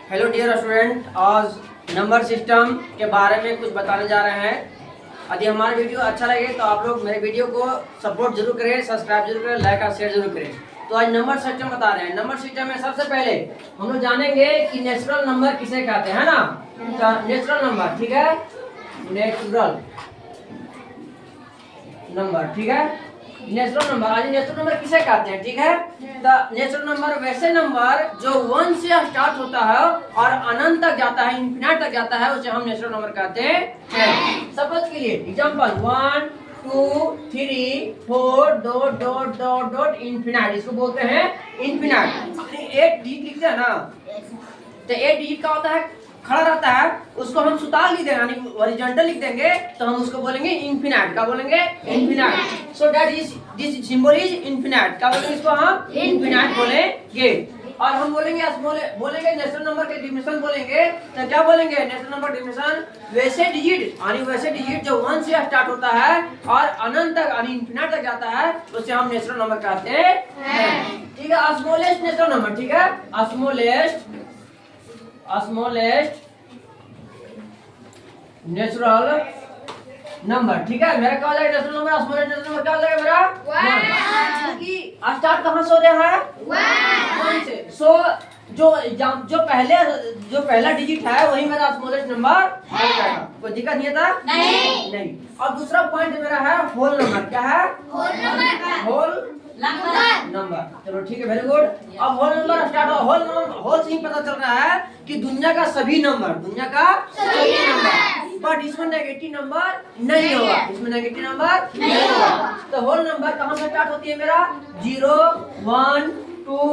Hello dear student, आज number system के बारे में कुछ बताने जा रहे हैं। यदि हमारा वीडियो अच्छा लगे तो आप लोग मेरे वीडियो को सपोर्ट जरूर करें, सब्सक्राइब जरूर करें, लाइक और शेयर जरूर करें। तो आज नंबर सिस्टम बता रहे हैं। नंबर सिस्टम में सबसे पहले हम लोग जानेंगे कि नेचुरल नंबर किसे कहते हैं ना। नेचुरल नंबर, ठीक है, नेचुरल नंबर, ठीक है, नेचुरल नंबर। आज नेचुरल नंबर किसे कहते हैं, ठीक है। तो नेचुरल नंबर वैसे नंबर जो 1 से स्टार्ट होता है और अनंत तक जाता है, इन्फिनिट तक जाता है, उसे हम नेचुरल नंबर कहते हैं। सपोज के लिए example 1 2 3 4 dot dot dot dot infinite, इसको बोलते हैं इन्फिनिट। 8 डिजिट लिखते हैं ना, तो 8 डिजिट का होता है खड़ा रहता है, उसको हम सुताल लिख देंगे यानी हॉरिजॉन्टल लिख देंगे तो हम उसको बोलेंगे इन्फिनिट। क्या बोलेंगे? Infinite. So that is this symbol is infinite. क्या बोलेंगे इसको? हम इन्फिनिट बोलेंगे। और हम बोलेंगे बोलेंगे नेचुरल नंबर के डिफिनेशन बोलेंगे तो क्या बोलेंगे? नेचुरल नंबर डिफिनेशन वैसे डिजिट जो 1 से स्टार्ट होता है और अनंत तक यानी इन्फिनिट तक जाता है उसे हम नेचुरल नंबर कहते हैं, ठीक है। स्मॉलेस्ट नेचुरल नंबर, ठीक है, स्मॉलेस्ट नेचुरल नंबर, ठीक है। मेरा क्या हो जाएगा natural number? Smallest natural number क्या हो जाएगा मेरा? 1। क्योंकि स्टार्ट कहां से हो रहा है? 1 से। सो जो पहला डिजिट है वही मेरा स्मॉलेस्ट नंबर हो जाएगा। कोई दिक्कत नहीं था? नहीं। और दूसरा पॉइंट मेरा है होल नंबर। क्या है? Whole number. चलो ठीक है, वेरी गुड। अब होल नंबर स्टार्ट हो। होल से ही पता चल रहा है कि दुनिया का सभी नंबर बट इसमें नेगेटिव नंबर नहीं होगा, तो होल नंबर कहां से स्टार्ट होती है मेरा? 0 1 2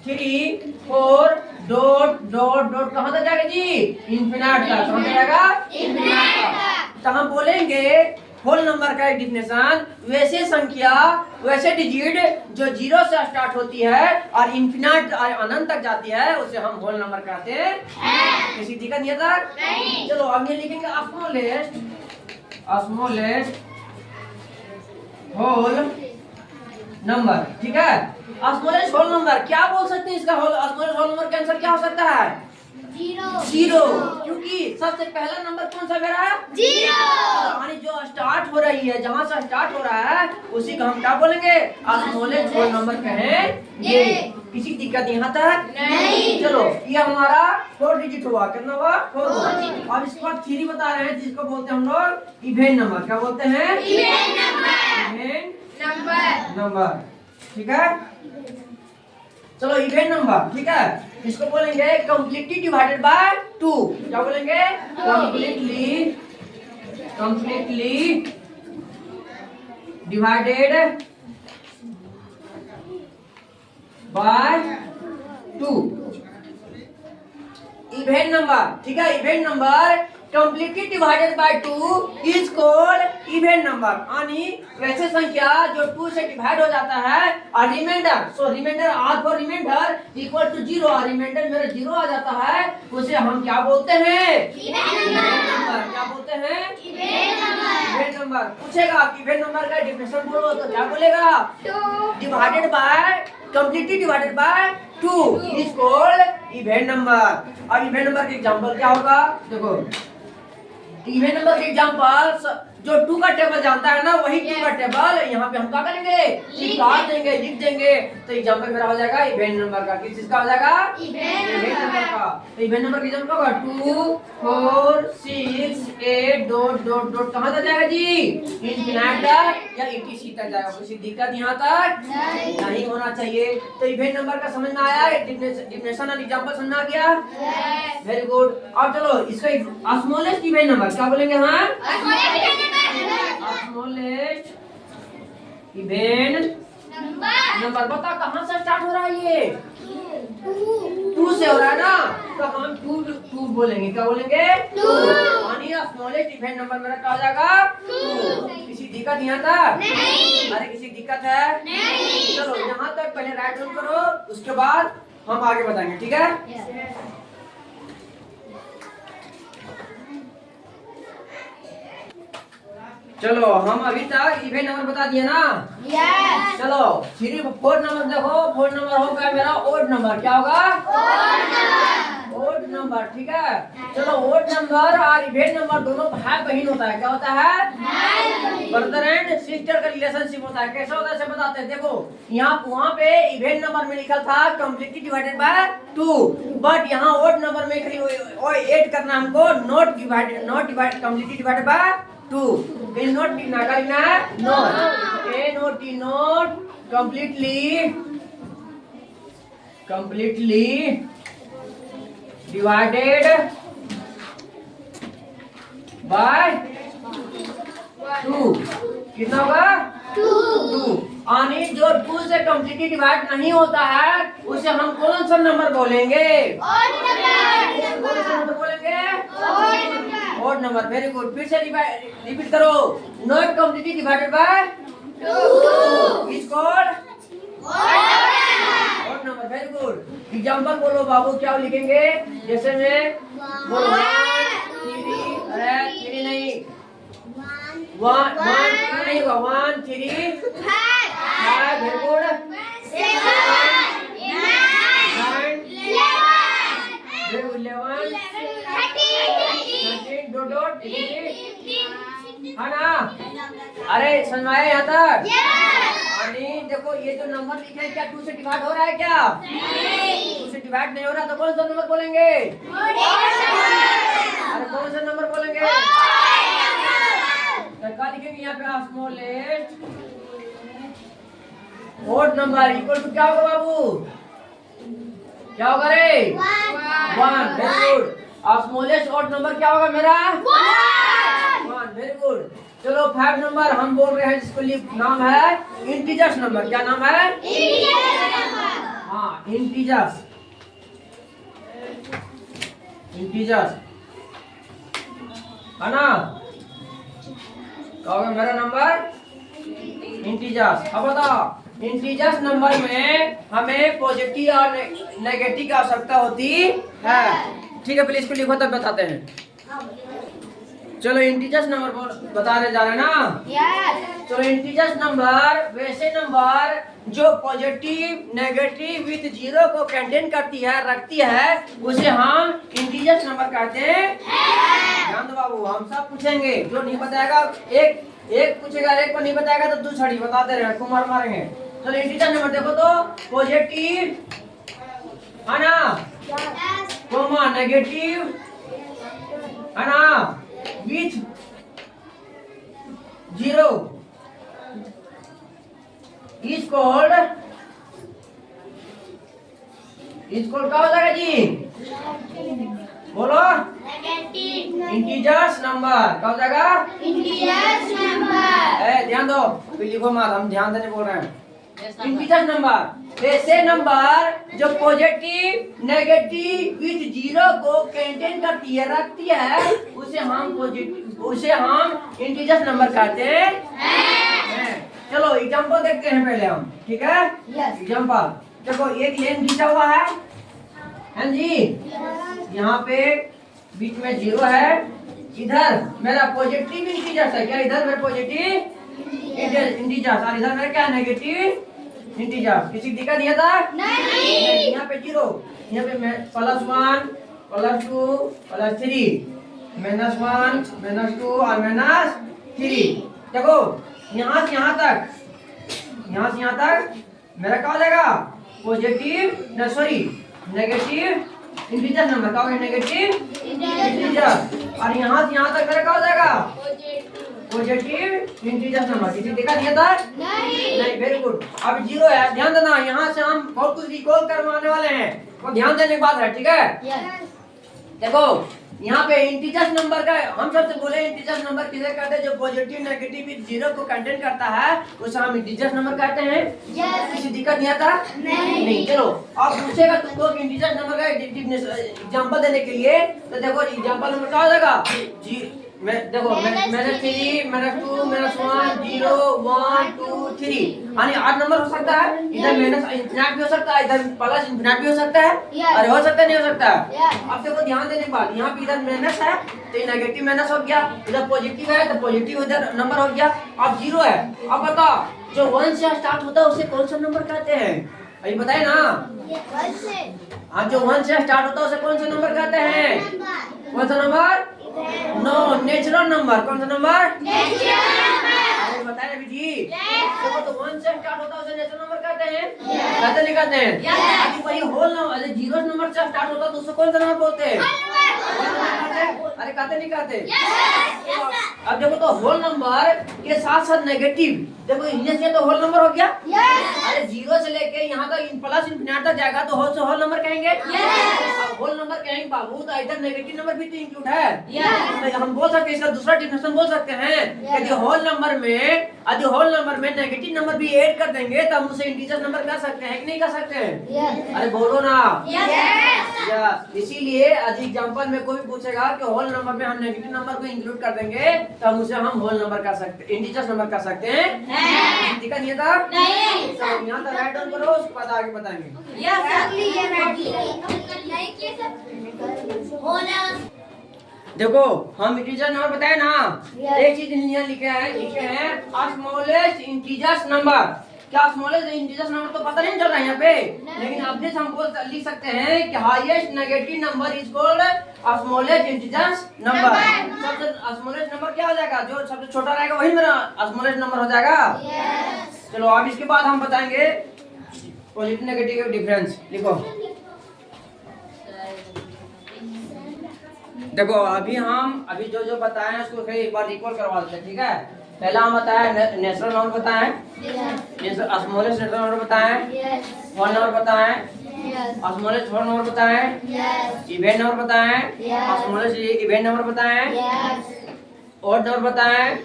3 4 डॉट डॉट डॉट कहां तक जाएगा जी? इन्फिनिट तक। कहां जाएगा? इन्फिनिट तक। तो हम बोलेंगे होल नंबर का एक डिफिनेशन वैसे संख्या वैसे डिजिट जो 0 से स्टार्ट होती है और इन्फिनिट अनंत तक जाती है उसे हम होल नंबर कहते हैं। किसी दिक्कत नहीं है? नहीं। चलो अब ये लिखेंगे स्मॉलेस्ट होल नंबर, ठीक है। स्मॉलेस्ट होल नंबर क्या बोल सकते हैं इसका? स्मॉलेस्ट होल नंबर का आंसर क्या हो सकता है? 0। क्योंकि सबसे पहला नंबर कौन सा मेरा है? 0। यानी जो स्टार्ट हो रही है, जहां से स्टार्ट हो रहा है उसी को हम क्या बोलेंगे? स्मॉलेस्ट होल नंबर कहेंगे। किसी दिक्कत यहाँ तक? नहीं। चलो ये हमारा 4 डिजिट हुआ। कितना हुआ? 4। अब इसके बाद 3 बता रहे हैं जिसको बोलते हैं हम लोग इवेन नंबर। क्या बोलते हैं? इवेन नंबर, ठीक है। चलो इवेन नंबर, ठीक है, इसको बोलेंगे कंप्लीटली डिवाइडेड बाय 2। क्या बोलेंगे? Completely divided by 2 even number, ठीक है। Even number completely divided by 2 is called even number. यानी वैसे संख्या जो 2 से डिवाइड हो जाता है और remainder, so remainder R for remainder equal to 0 और रिमाइंडर मेरा 0 आ जाता है उसे हम क्या बोलते हैं? Even number. क्या बोलते हैं? Even number. पूछेगा कि इवेन नंबर का डिफिनेशन बोलो तो क्या बोलेगा? Divided by completely divided by 2 is called even number. और इवेन नंबर का एग्जांपल क्या होगा? देखो इवेन नंबर के एग्जांपल जो 2 का टेबल जानता है ना वही 2 का टेबल यहाँ पे हम क्या करेंगे? लिख देंगे। तो एग्जांपल मेरा हो जाएगा इवेन नंबर का। किस चीज का हो जाएगा? इवेन नंबर का। तो इवेन नंबर का एग्जांपल होगा 2 4 6 8 डॉट डॉट डॉट कहां तक जाएगा जी? इन्फिनिट तक या 86 तक जाएगा। किसी दिक्कत यहाँ तक नहीं होना चाहिए। तो इवेन नंबर का समझ में आया? डिफिनेशन और एग्जांपल समझ में आ गया? Very good. अब चलो इसका स्मॉलेस्ट इवेन नंबर क्या बोलेंगे? हाँ, स्मॉलेस्ट इवेन नंबर। बता कहां से स्टार्ट हो रहा है? ये 2 से हो रहा है ना, तो हम 2 बोलेंगे। क्या बोलेंगे? 2। यानी स्मॉलेस्ट इवेन नंबर मेरा क्या हो जाएगा? 2। किसी दिक्कत यहाँ तक? नहीं। अरे किसी दिक्कत है? नहीं। चलो यहाँ तक पहले राइट डाउन करो, उसके बाद हम आगे बताएंगे, ठीक है। चलो हम अभी तक इवेन नंबर बता दिए ना? यस। चलो 4 नंबर देखो। 4 नंबर होगा मेरा ओड नंबर। क्या होगा? Odd number. नंबर, ठीक है। चलो ओड नंबर और इवेंट नंबर दोनों भाई बहन होता है। क्या होता है? ब्रदर एंड सिस्टर का रिलेशनशिप होता है। कैसा होता है इसे बताते हैं। देखो यहाँ वहाँ पे इवेंट नंबर में लिखा था कम्प्लीटली डिवाइडेड बाय 2, बट यहाँ ओड नंबर में खाली ऐड करना हमको not divide completely divided by 2। Not लिखना, क्या लिखना है? Not not completely divided by 2। कितना होगा? 2। यानी जो 2 से कम्प्लीटली डिवाइड नहीं होता है उसे हम कौन सा नंबर बोलेंगे? कौन सा नंबर बोलेंगे? Odd number. Very good. फिर से रिपीट करो। Not completely divided by 2 is called odd number. Very good. Example बोलो बाबू, क्या लिखेंगे? जैसे में बोलो 1 3, अरे 3 नहीं, 1 नहीं होगा, 1 3 5, वेरी गुड, 7 9 11 13 डॉट है ना? अरे समझ में आया यहाँ तक? देखो ये जो नंबर लिखे हैं क्या 2 से डिवाइड हो रहा है क्या? नहीं। 2 से डिवाइड नहीं हो रहा तो कौन सा नंबर बोलेंगे? अरे कौन सा नंबर बोलेंगे? क्या लिखेंगे यहाँ पे? Smallest odd number equal to क्या होगा बाबू? क्या होगा रे? 1। Very good. Smallest odd number क्या होगा मेरा? 1। Very good. चलो 5 नंबर हम बोल रहे हैं जिसको नाम है इंटीजर्स नंबर। क्या नाम है? हाँ, इंटीजर्स है ना? क्या होगा मेरा नंबर? इंटीजर्स। अब बताओ इंटीजर्स नंबर में हमें पॉजिटिव और नेगेटिव की आवश्यकता होती है। ठीक है, पहले इसको लिखो तब बताते हैं। चलो इंटीजर्स नंबर बताने जा रहे हैं ना? यस। चलो इंटीजर्स नंबर वैसे नंबर जो पॉजिटिव नेगेटिव विद 0 को कंटेन करती है, रखती है, उसे हम इंटीजर्स नंबर कहते हैं। ध्यान दो बाबू, हम सब पूछेंगे, जो नहीं बताएगा एक पूछेगा, एक को नहीं बताएगा तो दूसरा बताते रहे, कुमार मारेंगे। चलो इंटीजर नंबर देखो तो पॉजिटिव है ना, कोमा नेगेटिव है ना, विथ 0 इज कॉल्ड क्या हो जाएगा जी? बोलो। Integers number. क्या हो जाएगा? Integers number. ध्यान दो, लिखो मत, हम ध्यान देने बोल रहे हैं। इंटीजर्स नंबर ऐसे नंबर जो पॉजिटिव नेगेटिव विथ 0 को कंटेन करती है, रखती है, उसे हम इंटीजर्स नंबर कहते हैं। चलो एग्जांपल देखते हैं पहले हम, ठीक है? एग्जांपल देखो, एक लेन खींचा हुआ है जी। यहाँ पे बीच में 0 है, इधर मेरा पॉजिटिव इंटीजर्स है। क्या इधर मेरा पॉजिटिव इंटीजर्स और इधर मेरा क्या नेगेटिव इंटीजर्स? किसी दिक्कत दिया था? नहीं। यहाँ पे 0, यहाँ पे +1 +2 +3 -1 -2 और -3। देखो यहाँ से यहाँ तक मेरा क्या हो जाएगा? Positive sorry negative integer number. क्या होगा? Negative integer. और यहाँ से यहाँ तक मेरा क्या हो जाएगा? Positive integer number. किसी देखा दिया था? नहीं। Very good. अब 0 है, ध्यान देना, यहाँ से हम बहुत कुछ रिकॉल करवाने वाले हैं, तो ध्यान देने की बात है, ठीक है? देखो यहाँ पे इंटीजर्स नंबर का हम सबसे बोले इंटीजर्स नंबर किसे कहते हैं? जो पॉजिटिव नेगेटिव विद 0 को कंटेन करता है उसे हम इंटीजर्स नंबर कहते हैं। किसी दिक्कत नहीं आता? नहीं। चलो अब पूछेगा तुमको इंटीजर्स नंबर का एग्जांपल देने के लिए, तो देखो एग्जांपल नंबर क्या हो जाएगा? देखो -3 -2 -1 0 1 2 3 यानी 8 नंबर हो सकता है। इधर माइनस इंफिनिट भी हो सकता है, इधर प्लस इंफिनिट भी हो सकता है। अरे हो सकता है, नहीं हो सकता? अब देखो ध्यान देने के बाद यहाँ पे इधर माइनस है तो ये नेगेटिव माइनस हो गया, इधर पॉजिटिव है तो पॉजिटिव इधर नंबर हो गया। अब 0 है। अब बताओ जो 1 से स्टार्ट होता है उसे कौन सा नंबर कहते हैं? अभी बताए ना। हाँ, जो 1 से स्टार्ट होता है उसे कौन सा नंबर कहते हैं? कौन सा नंबर? No, natural number. कौन सा नंबर? अरे बताए अभी जी। देखो तो 1 से स्टार्ट होता है उसे नेचुरल नंबर कहते हैं। कहते नहीं कहते हैं? अभी वही होल नंबर, अरे 0 नंबर से स्टार्ट होता है तो उसे कौन सा नंबर बोलते हैं? अरे कहते नहीं कहते? अब देखो तो होल नंबर के साथ साथ नेगेटिव, देखो इन्हीं से तो होल नंबर हो गया। अरे 0 से लेके यहाँ तक प्लस इन्फिनिटी तक जाएगा तो होल नंबर कहेंगे। अब होल नंबर कहेंगे बाबू तो इधर नेगेटिव नंबर भी तो इंक्लूड है। तो हम बोल सकते हैं, इसका दूसरा डिफिनेशन बोल सकते हैं कि यदि होल नंबर में नेगेटिव नंबर भी ऐड कर देंगे तो हम उसे इंटीजर नंबर कह सकते हैं कि नहीं कह सकते हैं? अरे बोलो ना। इसीलिए यदि एग्जांपल में कोई पूछेगा कि होल नंबर में हम नेगेटिव नंबर को इंक्लूड कर देंगे तो हम उसे होल नंबर कह सकते हैं, इंटीजर नंबर कह सकते हैं। दिक्कत नहीं था? नहीं। तो यहाँ तक राइट डाउन करो, उसके बाद आगे बताएंगे। देखो हम इंटीजर नंबर बताए ना। एक चीज यहाँ लिखे हैं स्मॉलेस्ट इंटीजर्स नंबर। क्या स्मॉलेस्ट इंटीजर्स नंबर तो पता नहीं चल रहा है यहाँ पे, लेकिन अब जैसे हम लिख सकते हैं कि highest negative number is called smallest integers number. सबसे स्मॉलेस्ट नंबर क्या हो जाएगा? जो सबसे छोटा रहेगा वही मेरा स्मॉलेस्ट नंबर हो जाएगा। चलो अब इसके बाद हम बताएंगे पॉजिटिव नेगेटिव डिफरेंस। लिखो देखो अभी जो बताए उसको फिर एक बार रिकॉल करवा देते हैं, ठीक है? पहला हम बताया नेचुरल नंबर बताएं, स्मॉलेस्ट नेचुरल नंबर बताएं, होल नंबर बताएं, स्मॉलेस्ट होल नंबर बताएं, इवेंट नंबर बताएं, स्मॉलेस्ट इवेंट नंबर बताएं, ऑड नंबर बताएं,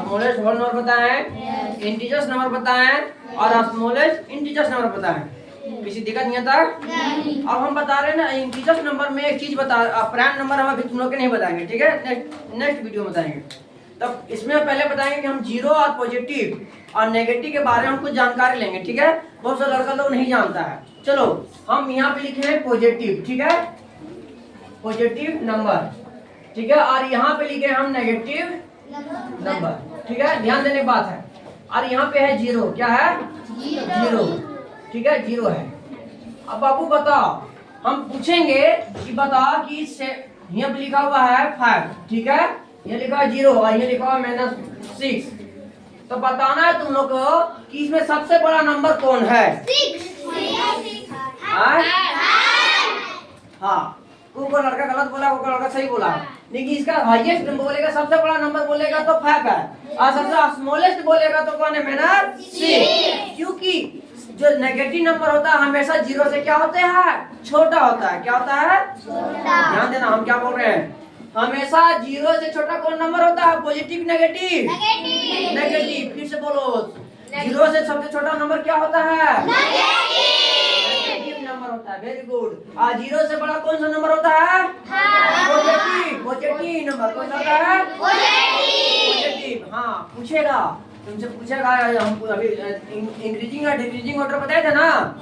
स्मॉलेस्ट होल नंबर बताएं, इंटीजर्स नंबर बताएं और स्मॉलेस्ट इंटीजर्स नंबर बताएं। किसी दिक्कत नहीं आता? अब हम बता रहे हैं ना इंटीजर्स नंबर में एक चीज प्राइम नंबर हम अभी तुम लोग के नहीं बताएंगे, ठीक है? नेक्स्ट वीडियो में बताएंगे। तब इसमें पहले बताएंगे कि हम जीरो और पॉजिटिव और नेगेटिव के बारे में हम कुछ जानकारी लेंगे, ठीक है? बहुत सा लड़का लोग नहीं जानता है। चलो हम यहाँ पे लिखे हैं पॉजिटिव, ठीक है? पॉजिटिव नंबर, ठीक है? और यहाँ पे लिखे हम नेगेटिव नंबर, ठीक है? ध्यान देने की बात है। और यहाँ पे है जीरो, क्या है? जीरो, ठीक है? जीरो है। अब बाबू बताओ, हम पूछेंगे कि बता कि यहाँ पे लिखा हुआ है 5, ठीक है? ये लिखा है 0 और ये लिखा हुआ है -6। तो बताना है तुम लोग को कि इसमें सबसे बड़ा नंबर कौन है? 6। हाँ, कोई लड़का गलत बोला, कोई लड़का सही बोला, लेकिन इसका हाईएस्ट बोलेगा, सबसे बड़ा नंबर बोलेगा तो 5 है और सबसे स्मॉलेस्ट बोलेगा तो कौन है? -6। क्योंकि जो नेगेटिव नंबर होता है हमेशा 0 से क्या होता है? छोटा होता है। क्या होता है? ध्यान देना, हम क्या बोल रहे हैं? हमेशा 0 से छोटा कौन नंबर होता है? Positive negative? नेगेटिव। फिर से बोलो, 0 से सबसे छोटा नंबर क्या होता है? नेगेटिव नंबर होता है। Very good. और 0 से बड़ा कौन सा नंबर होता है? पॉजिटिव। पॉजिटिव नंबर कौन सा होता है? पॉजिटिव। हाँ, पूछेगा तुमसे, पूछेगा। हम अभी इंक्रीजिंग और डिक्रीजिंग ऑर्डर बताया था ना,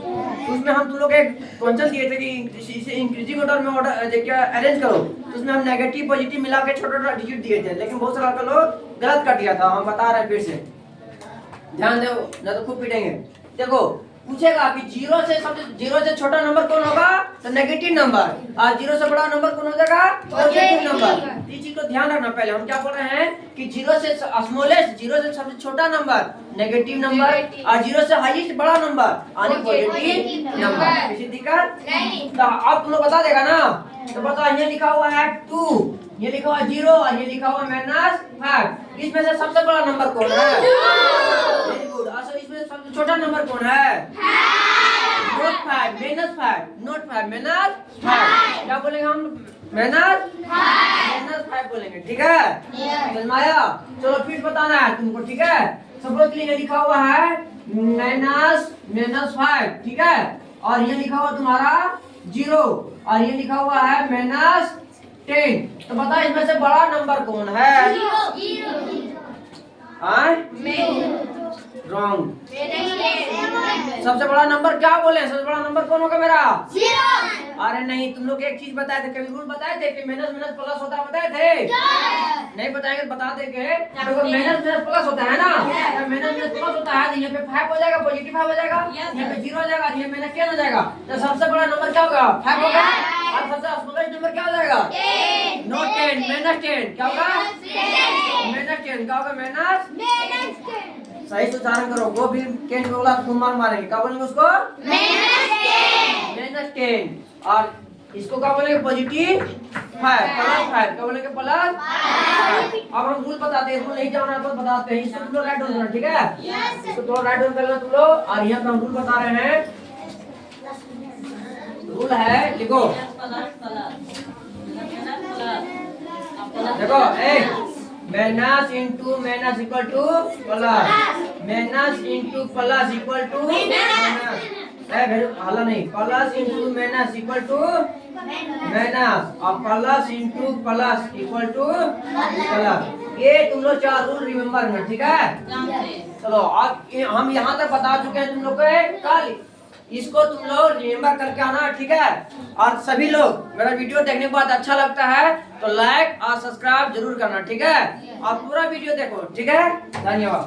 उसमें हम तुम लोग एक क्वेश्चन दिए थे कि इसे इंक्रीजिंग ऑर्डर में ऑर्डर देखिए अरेंज करो। उसमें हम नेगेटिव पॉजिटिव मिला के छोटा डिजिट दिए थे, लेकिन बहुत सारा लोग गलत कर दिया था। हम बता रहे हैं फिर से, ध्यान दो ना तो खूब पीटेंगे। देखो पूछेगा कि 0 से छोटा नंबर कौन होगा? तो नेगेटिव नंबर। और 0 से बड़ा नंबर कौन हो जाएगा? Positive number. इस चीज को ध्यान रखना। पहले हम क्या बोल रहे हैं कि 0 से स्मॉलेस्ट, 0 से सबसे छोटा नंबर नेगेटिव नंबर और 0 से हाईएस्ट बड़ा नंबर यानी पॉजिटिव नंबर। किसी दिक्कत नहीं? तो अब तुम लोग बता देगा ना। तो बताओ, ये लिखा हुआ है 2, ये लिखा हुआ 0 और ये लिखा हुआ -5। इसमें से सबसे बड़ा नंबर कौन है? Very good. अच्छा, इसमें सबसे छोटा नंबर कौन है? Not 5, -5, not 5, -5। क्या बोलेंगे हम? -5 बोलेंगे, ठीक है? समझ में आया? चलो फिर बताना है तुमको, ठीक है? सपोज के लिए लिखा हुआ है -5, ठीक है? और ये लिखा हुआ तुम्हारा 0 और ये लिखा हुआ है -10। तो बता इसमें से बड़ा नंबर कौन है? रॉन्ग। सबसे बड़ा नंबर क्या बोले? सबसे बड़ा नंबर कौन होगा मेरा? 0। अरे नहीं, तुम लोग एक चीज बताए थे, कभी रूल बताए थे कि माइनस माइनस प्लस होता है, बताए थे? नहीं बताएंगे, बता देंगे। देखो माइनस माइनस प्लस होता है ना, जब माइनस माइनस प्लस होता है तो यहाँ पे 5 हो जाएगा, पॉजिटिव 5 हो जाएगा, यहाँ पे 0 हो जाएगा, यहाँ माइनस 10 हो जाएगा। तो सबसे बड़ा नंबर क्या होगा? 5 होगा। और सबसे स्मॉलेस्ट नंबर क्या हो जाएगा? नो 10, माइनस 10 क्या होगा? माइनस 10 क्या होगा? माइनस। सही से उच्चारण करो। वो भी 10 बोला तुम मारेंगे, क्या बोलेंगे उसको? माइनस 10। और इसको क्या बोलेंगे? पॉजिटिव 5, प्लस 5 क्या बोलेंगे? प्लस 5। अब हम रूल बताते हैं, रूल नहीं जानना तो बताते हैं। इसको तुम लोग राइट डाउन करना, ठीक है? इसको थोड़ा राइट डाउन करना तुम लोग। और यहाँ पे हम रूल बता रहे हैं। रूल है, लिखो देखो, minus into minus equal to plus, minus into plus equal to minus, हाला नहीं, plus into minus equal to minus, और plus into plus equal to plus. ये तुम लोग 4 रूल रिमेम्बर करना, ठीक है? चलो अब हम यहाँ तक बता चुके हैं तुम लोग को। कल इसको तुम लोग रिमेम्बर करके आना, ठीक है? और सभी लोग मेरा वीडियो देखने के बाद अच्छा लगता है तो लाइक और सब्सक्राइब जरूर करना, ठीक है? और पूरा वीडियो देखो, ठीक है? धन्यवाद।